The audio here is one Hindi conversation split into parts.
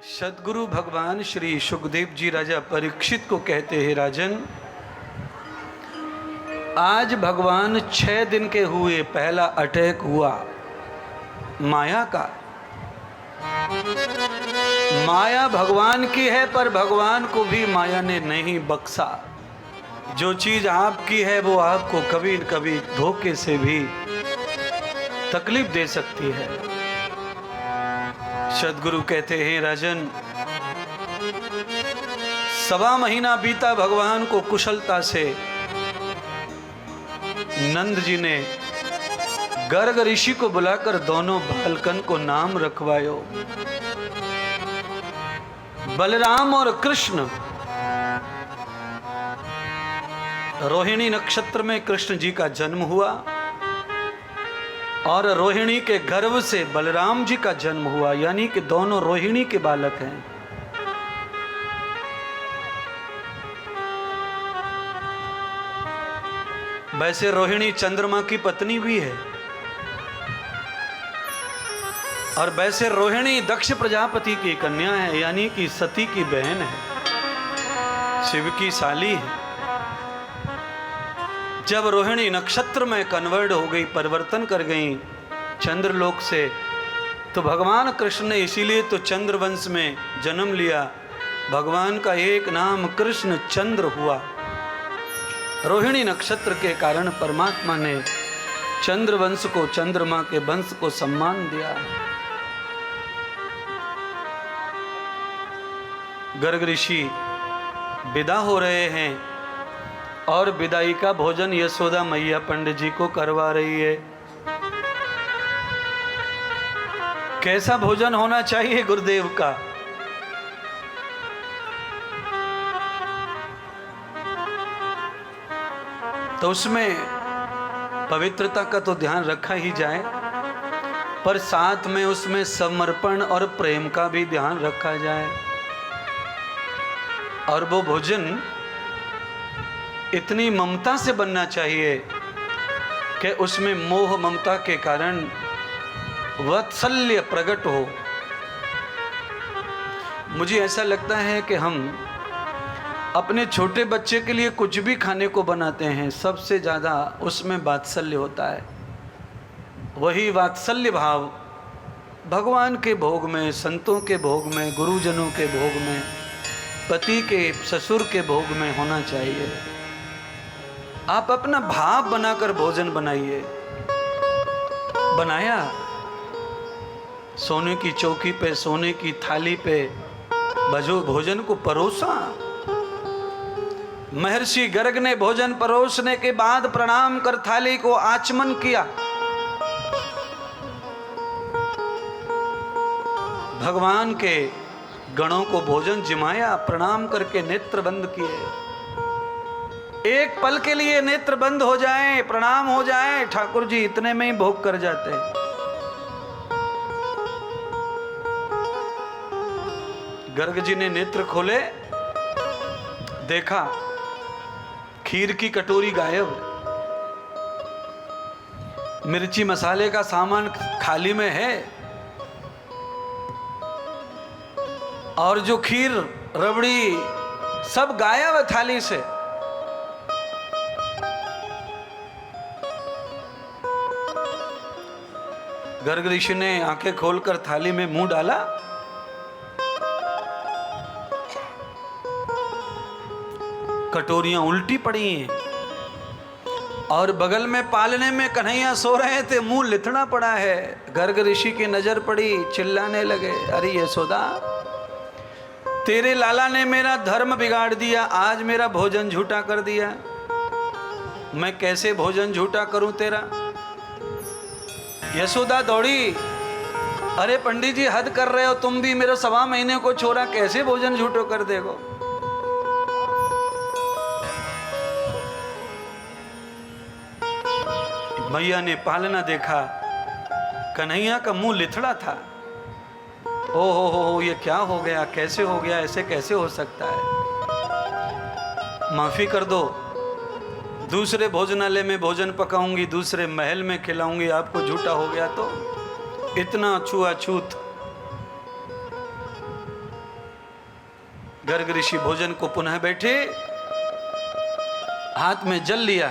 सदगुरु भगवान श्री सुखदेव जी राजा परीक्षित को कहते हैं, राजन आज भगवान 6 दिन के हुए, पहला अटैक हुआ माया का। माया भगवान की है पर भगवान को भी माया ने नहीं बख्शा। जो चीज आपकी है वो आपको कभी न कभी धोखे से भी तकलीफ दे सकती है। सदगुरु कहते हैं, राजन 1.25 महीना बीता, भगवान को कुशलता से नंद जी ने गर्ग ऋषि को बुलाकर दोनों बालकन को नाम रखवायो। बलराम और कृष्ण। रोहिणी नक्षत्र में कृष्ण जी का जन्म हुआ और रोहिणी के गर्भ से बलराम जी का जन्म हुआ, यानी कि दोनों रोहिणी के बालक हैं। वैसे रोहिणी चंद्रमा की पत्नी भी है और वैसे रोहिणी दक्ष प्रजापति की कन्या है, यानी कि सती की बहन है, शिव की साली है। जब रोहिणी नक्षत्र में कन्वर्ट हो गई, परिवर्तन कर गई चंद्रलोक से, तो भगवान कृष्ण ने इसीलिए तो चंद्रवंश में जन्म लिया। भगवान का एक नाम कृष्ण चंद्र हुआ। रोहिणी नक्षत्र के कारण परमात्मा ने चंद्रवंश को, चंद्रमा के वंश को सम्मान दिया। गर्ग ऋषि विदा हो रहे हैं और विदाई का भोजन यशोदा मैया पंडित जी को करवा रही है। कैसा भोजन होना चाहिए गुरुदेव का? तो उसमें पवित्रता का तो ध्यान रखा ही जाए, पर साथ में उसमें समर्पण और प्रेम का भी ध्यान रखा जाए। और वो भोजन इतनी ममता से बनना चाहिए कि उसमें मोह ममता के कारण वात्सल्य प्रकट हो। मुझे ऐसा लगता है कि हम अपने छोटे बच्चे के लिए कुछ भी खाने को बनाते हैं, सबसे ज़्यादा उसमें वात्सल्य होता है। वही वात्सल्य भाव भगवान के भोग में, संतों के भोग में, गुरुजनों के भोग में, पति के, ससुर के भोग में होना चाहिए। आप अपना भाव बनाकर भोजन बनाइए। बनाया, सोने की चौकी पे, सोने की थाली पे भोजन को परोसा। महर्षि गर्ग ने भोजन परोसने के बाद प्रणाम कर थाली को आचमन किया। भगवान के गणों को भोजन जिमाया, प्रणाम करके नेत्र बंद किए। एक पल के लिए नेत्र बंद हो जाए, प्रणाम हो जाए, ठाकुर जी इतने में ही भोग कर जाते हैं। गर्ग जी ने नेत्र खोले, देखा खीर की कटोरी गायब, मिर्ची मसाले का सामान खाली में है, और जो खीर रबड़ी सब गायब है थाली से। गर्ग ऋषि ने आंखें खोलकर थाली में मुंह डाला, कटोरियां उल्टी पड़ी हैं और बगल में पालने में कन्हैया सो रहे थे, मुंह लिथड़ा पड़ा है। गर्ग ऋषि की नजर पड़ी, चिल्लाने लगे, अरे यशोदा, तेरे लाला ने मेरा धर्म बिगाड़ दिया, आज मेरा भोजन झूठा कर दिया। मैं कैसे भोजन झूठा करूं तेरा? यशोदा दौड़ी, अरे पंडित जी हद कर रहे हो तुम भी, मेरे 1.25 महीने को छोरा कैसे भोजन झूठो कर देगो? मैया ने पालना देखा, कन्हैया का मुंह लिथड़ा था। ओ हो, ये क्या हो गया, कैसे हो गया, ऐसे कैसे हो सकता है? माफी कर दो, दूसरे भोजनालय में भोजन पकाऊंगी, दूसरे महल में खिलाऊंगी, आपको झूठा हो गया तो। इतना छुआछूत गर्ग ऋषि भोजन को पुनः बैठे, हाथ में जल लिया,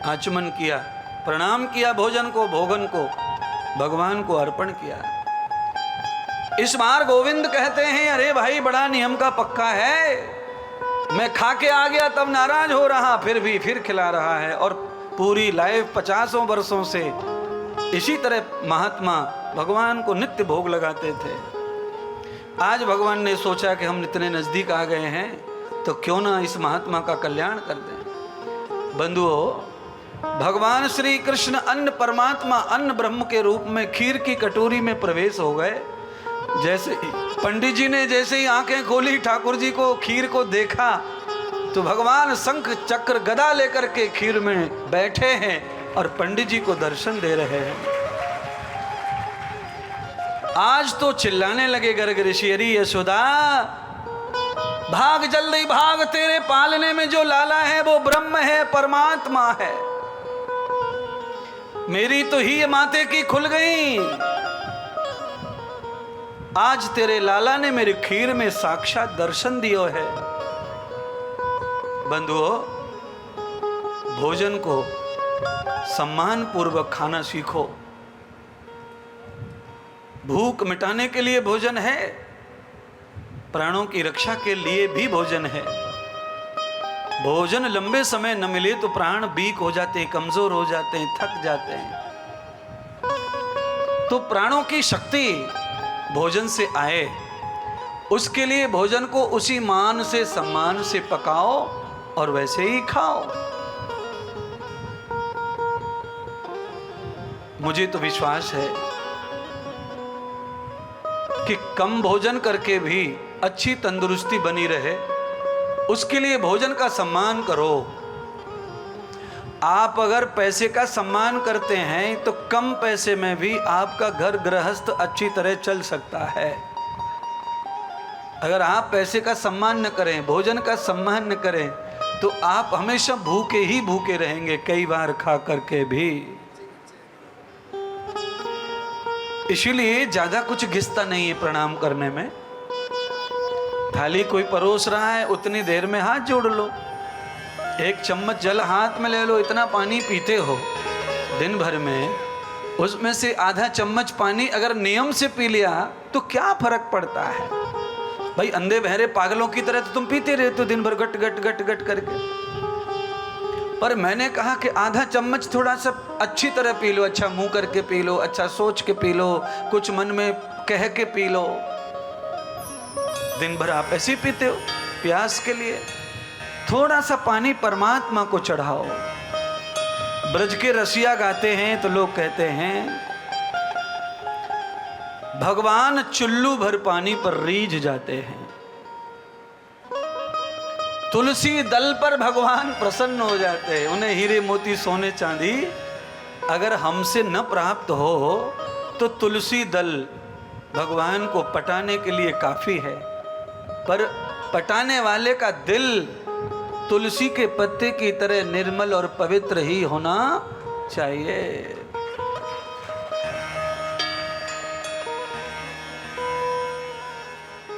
आचमन किया, प्रणाम किया भोजन को, भोगन को भगवान को अर्पण किया। इस बार गोविंद कहते हैं, अरे भाई बड़ा नियम का पक्का है, मैं खा के आ गया तब नाराज हो रहा, फिर खिला रहा है। और पूरी लाइफ 50 वर्षों से इसी तरह महात्मा भगवान को नित्य भोग लगाते थे। आज भगवान ने सोचा कि हम इतने नजदीक आ गए हैं तो क्यों ना इस महात्मा का कल्याण कर दें। बंधुओं, भगवान श्री कृष्ण अन्न परमात्मा अन्न ब्रह्म के रूप में खीर की कटोरी में प्रवेश हो गए। जैसे पंडित जी ने जैसे ही आंखें खोली, ठाकुर जी को खीर को देखा, तो भगवान शंख चक्र गदा लेकर के खीर में बैठे हैं और पंडित जी को दर्शन दे रहे हैं। आज तो चिल्लाने लगे गर्ग ऋषि, अरे यशोदा भाग जल्दी भाग, तेरे पालने में जो लाला है वो ब्रह्म है, परमात्मा है। मेरी तो ही माते की खुल गई, आज तेरे लाला ने मेरी खीर में साक्षात दर्शन दियो है। बंधुओं, भोजन को सम्मान पूर्वक खाना सीखो। भूख मिटाने के लिए भोजन है, प्राणों की रक्षा के लिए भी भोजन है। भोजन लंबे समय न मिले तो प्राण वीक हो जाते हैं, कमजोर हो जाते हैं, थक जाते हैं। तो प्राणों की शक्ति भोजन से आए, उसके लिए भोजन को उसी मान से सम्मान से पकाओ और वैसे ही खाओ। मुझे तो विश्वास है कि कम भोजन करके भी अच्छी तंदुरुस्ती बनी रहे, उसके लिए भोजन का सम्मान करो। आप अगर पैसे का सम्मान करते हैं तो कम पैसे में भी आपका घर गृहस्थ अच्छी तरह चल सकता है। अगर आप पैसे का सम्मान न करें, भोजन का सम्मान न करें, तो आप हमेशा भूखे ही भूखे रहेंगे, कई बार खा करके भी। इसीलिए ज्यादा कुछ घिसता नहीं है प्रणाम करने में। थाली कोई परोस रहा है, उतनी देर में हाथ जोड़ लो, एक चम्मच जल हाथ में ले लो। इतना पानी पीते हो दिन भर में, उसमें से आधा चम्मच पानी अगर नियम से पी लिया तो क्या फर्क पड़ता है भाई। अंधे बहरे पागलों की तरह तो तुम पीते रहते हो दिन भर गट गट गट गट करके। पर मैंने कहा कि आधा चम्मच थोड़ा सा अच्छी तरह पी लो, अच्छा मुंह करके पी लो, अच्छा सोच के पी लो, कुछ मन में कह के पी लो। दिन भर आप ऐसे पीते हो प्यास के लिए, थोड़ा सा पानी परमात्मा को चढ़ाओ। ब्रज के रसिया गाते हैं तो लोग कहते हैं, भगवान चुल्लू भर पानी पर रीझ जाते हैं, तुलसी दल पर भगवान प्रसन्न हो जाते हैं। उन्हें हीरे मोती सोने चांदी अगर हमसे न प्राप्त हो तो तुलसी दल भगवान को पटाने के लिए काफी है। पर पटाने वाले का दिल तुलसी के पत्ते की तरह निर्मल और पवित्र ही होना चाहिए।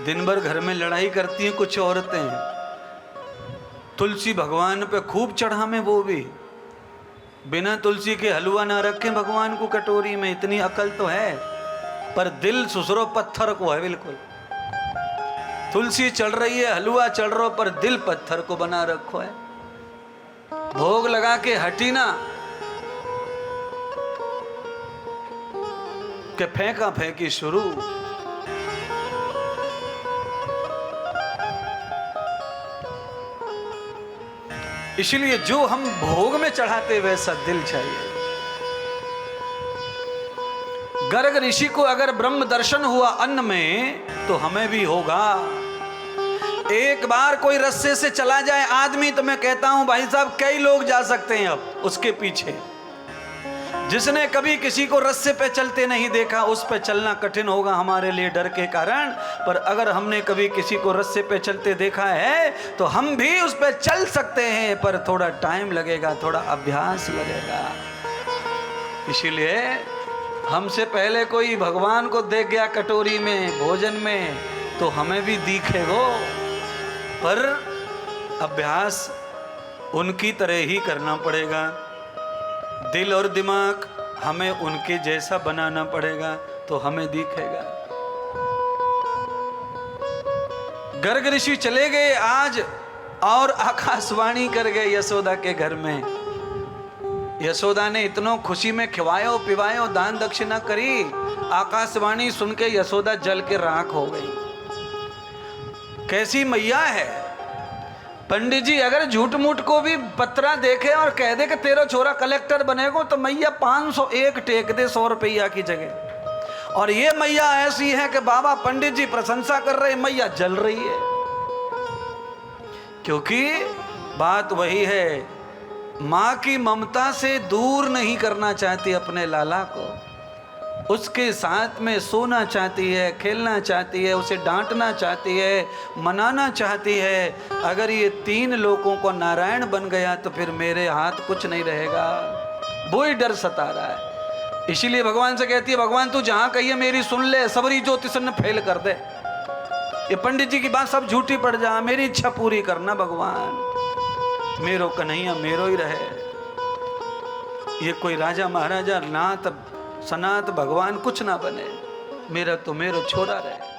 दिन भर घर में लड़ाई करती हैं कुछ औरतें, तुलसी भगवान पे खूब चढ़ा में, वो भी बिना तुलसी के हलवा ना रखें भगवान को कटोरी में। इतनी अकल तो है, पर दिल सुसरो पत्थर को है बिल्कुल। तुलसी चढ़ रही है, हलवा चढ़ रहा, पर दिल पत्थर को बना रखो है। भोग लगा के हटी ना कि फेंका फेंकी शुरू। इसलिए जो हम भोग में चढ़ाते वैसा दिल चाहिए। गर्ग ऋषि को अगर ब्रह्म दर्शन हुआ अन्न में, तो हमें भी होगा। एक बार कोई रस्से से चला जाए आदमी, तो मैं कहता हूं भाई साहब कई लोग जा सकते हैं अब उसके पीछे। जिसने कभी किसी को रस्से पे चलते नहीं देखा, उस पे चलना कठिन होगा हमारे लिए डर के कारण। पर अगर हमने कभी किसी को रस्से पे चलते देखा है तो हम भी उस पे चल सकते हैं, पर थोड़ा टाइम लगेगा, थोड़ा अभ्यास लगेगा। इसीलिए हमसे पहले कोई भगवान को देख गया कटोरी में, भोजन में, तो हमें भी दिखेगो। पर अभ्यास उनकी तरह ही करना पड़ेगा। दिल और दिमाग हमें उनके जैसा बनाना पड़ेगा तो हमें दिखेगा। गर्ग ऋषि चले गए आज और आकाशवाणी कर गए यशोदा के घर में। यशोदा ने इतनो खुशी में खिवायो पिवायो दान दक्षिणा करी, आकाशवाणी सुन के यशोदा जल के राख हो गई। कैसी मैया है। पंडित जी अगर झूठ मूठ को भी पत्रा देखे और कह दे कि तेरा छोरा कलेक्टर बनेगा तो मैया 501 टेक दे 100 रुपया की जगह। और ये मैया ऐसी है कि बाबा पंडित जी प्रशंसा कर रहे, मैया जल रही है। क्योंकि बात वही है, माँ की ममता से दूर नहीं करना चाहती अपने लाला को, उसके साथ में सोना चाहती है, खेलना चाहती है, उसे डांटना चाहती है, मनाना चाहती है। अगर ये 3 लोगों को नारायण बन गया तो फिर मेरे हाथ कुछ नहीं रहेगा, वो ही डर सता रहा है। इसीलिए भगवान से कहती है, भगवान तू जहाँ कहिए मेरी सुन ले, सबरी ज्योतिषन फेल कर दे। ये पंडित जी की बात सब झूठी पड़ जा, मेरी इच्छा पूरी करना भगवान, मेरो कन्हैया मेरो ही रहे। ये कोई राजा महाराजा नाथ सनात भगवान कुछ ना बने, मेरा तो मेरो छोरा रहे।